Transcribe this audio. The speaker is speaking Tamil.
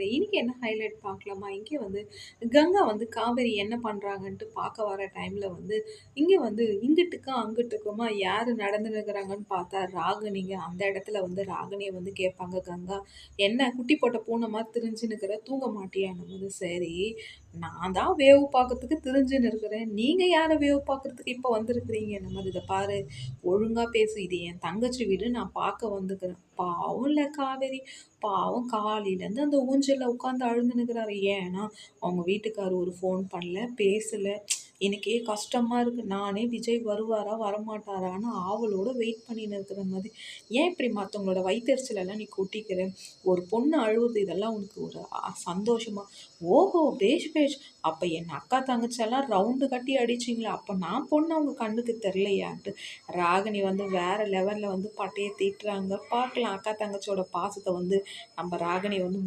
இன்னைக்கு என்ன ஹைலைட் பார்க்கலாமா? இங்கே வந்து கங்கா வந்து காவேரி என்ன பண்றாங்கன்ட்டு பார்க்க வர டைம்ல வந்து, இங்க வந்து இங்கிட்டுக்கும், அங்கிட்டுக்குமா யாரு நடந்துன்னுருக்கிறாங்கன்னு பார்த்தா ராகினிங்க. அந்த இடத்துல வந்து ராகினிய வந்து கேட்பாங்க கங்கா, "என்ன குட்டி போட்ட பூனை மாரி திரிஞ்சுன்னுருக்குற, தூங்க மாட்டியான்னும்போது, சரி நான் தான் வேவு பார்க்கறதுக்கு திரிஞ்சுன்னு இருக்கிறேன். நீங்க யார வேவு பார்க்கறதுக்கு இப்ப வந்திருக்கிறீங்கன்னும்போது, "இத பாரு ஒழுங்கா பேசு. இது என் தங்கச்சி வீடு. நான் பார்க்க வந்துக்கிறேன்." பாவம்ல காவேரி. பாவம் காலையிலேருந்து அந்த ஊஞ்சல்ல உட்காந்து அழுதுன்னுக்கிறாரு. ஏன்னா, அவங்க வீட்டுக்காரரு ஒரு ஃபோன் பண்ணல, பேசல. எனக்கே கஷ்டமா இருக்கு. நானே விஜய் வருவாரா, வரமாட்டாரான்னு ஆவலோட வெயிட் பண்ணின்னு இருக்கிற மாதிரி. ஏன் இப்படி மத்தவங்களோட வயித்தெரிச்சலெல்லாம் நீ கொட்டிக்கிற? ஒரு பொண்ணு அழுவுது இதெல்லாம் உனக்கு ஒரு சந்தோஷமா? ஓஹோ! பேஷ் பேஷ். அப்ப என் அக்கா தங்கச்சியெல்லாம் ரவுண்டு கட்டி அடிச்சீங்களா? அப்ப நான் பொண்ணு உங்க கண்ணுக்கு தெரியலையான்ட்டு ராகினி வந்து வேற லெவல்ல வந்து பட்டைய தீட்டுறாங்க. பார்க்கலாம் அக்கா தங்கச்சியோட பாசத்த வந்து நம்ம ராகினி வந்து